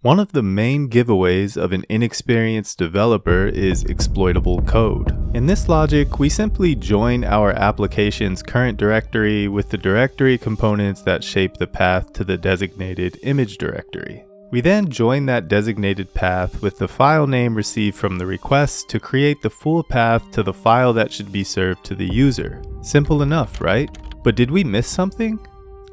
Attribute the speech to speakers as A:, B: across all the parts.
A: One of the main giveaways of an inexperienced developer is exploitable code. In this logic, we simply join our application's current directory with the directory components that shape the path to the designated image directory. We then join that designated path with the file name received from the request to create the full path to the file that should be served to the user. Simple enough, right? But did we miss something?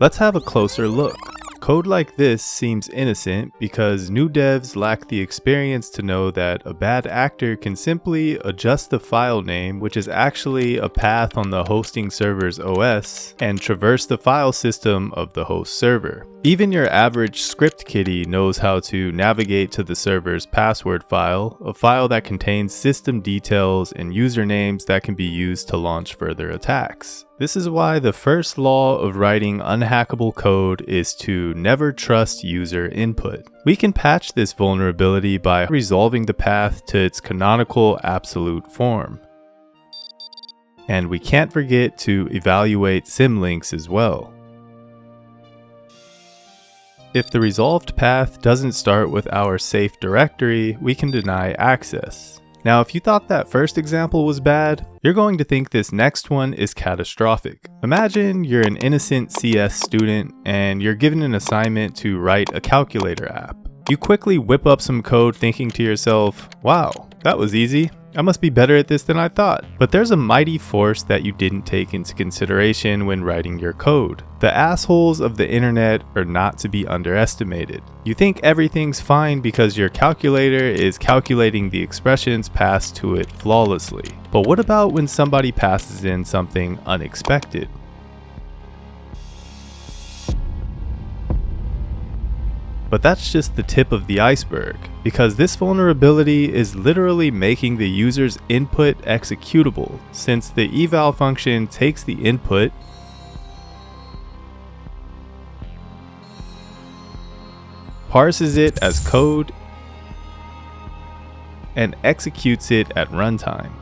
A: Let's have a closer look. Code like this seems innocent because new devs lack the experience to know that a bad actor can simply adjust the file name, which is actually a path on the hosting server's OS, and traverse the file system of the host server. Even your average script kiddie knows how to navigate to the server's password file, a file that contains system details and usernames that can be used to launch further attacks. This is why the first law of writing unhackable code is to never trust user input. We can patch this vulnerability by resolving the path to its canonical absolute form. And we can't forget to evaluate symlinks as well. If the resolved path doesn't start with our safe directory, we can deny access. Now, if you thought that first example was bad, you're going to think this next one is catastrophic. Imagine you're an innocent CS student and you're given an assignment to write a calculator app. You quickly whip up some code thinking to yourself, wow, that was easy. I must be better at this than I thought. But there's a mighty force that you didn't take into consideration when writing your code. The assholes of the internet are not to be underestimated. You think everything's fine because your calculator is calculating the expressions passed to it flawlessly. But what about when somebody passes in something unexpected? But that's just the tip of the iceberg, because this vulnerability is literally making the user's input executable, since the eval function takes the input, parses it as code, and executes it at runtime.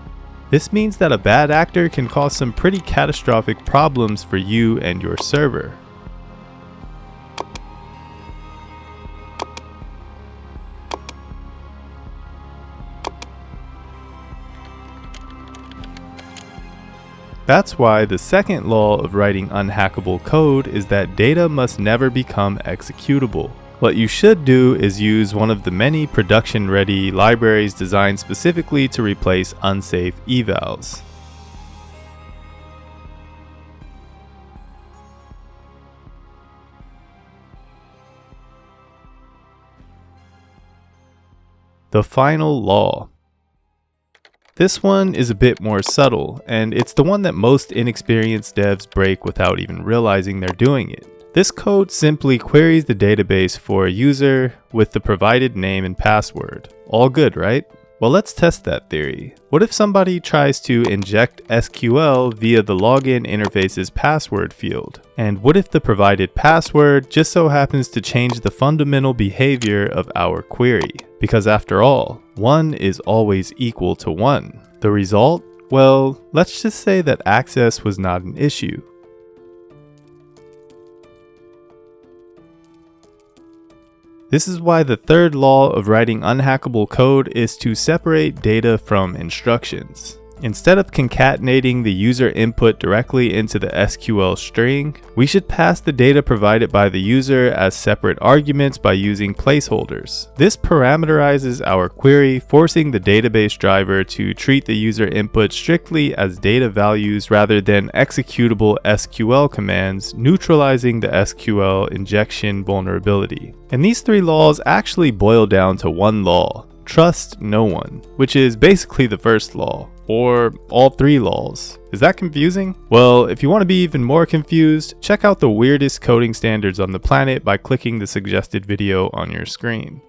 A: This means that a bad actor can cause some pretty catastrophic problems for you and your server. That's why the second law of writing unhackable code is that data must never become executable. What you should do is use one of the many production-ready libraries designed specifically to replace unsafe evals. The final law. This one is a bit more subtle, and it's the one that most inexperienced devs break without even realizing they're doing it. This code simply queries the database for a user with the provided name and password. All good, right? Well, let's test that theory. What if somebody tries to inject SQL via the login interface's password field? And what if the provided password just so happens to change the fundamental behavior of our query? Because after all, 1 is always equal to 1. The result? Well, let's just say that access was not an issue. This is why the third law of writing unhackable code is to separate data from instructions. Instead of concatenating the user input directly into the SQL string, we should pass the data provided by the user as separate arguments by using placeholders. This parameterizes our query, forcing the database driver to treat the user input strictly as data values rather than executable SQL commands, neutralizing the SQL injection vulnerability. And these three laws actually boil down to one law: trust no one, which is basically the first law, or all three laws. Is that confusing? Well, if you want to be even more confused, check out the weirdest coding standards on the planet by clicking the suggested video on your screen.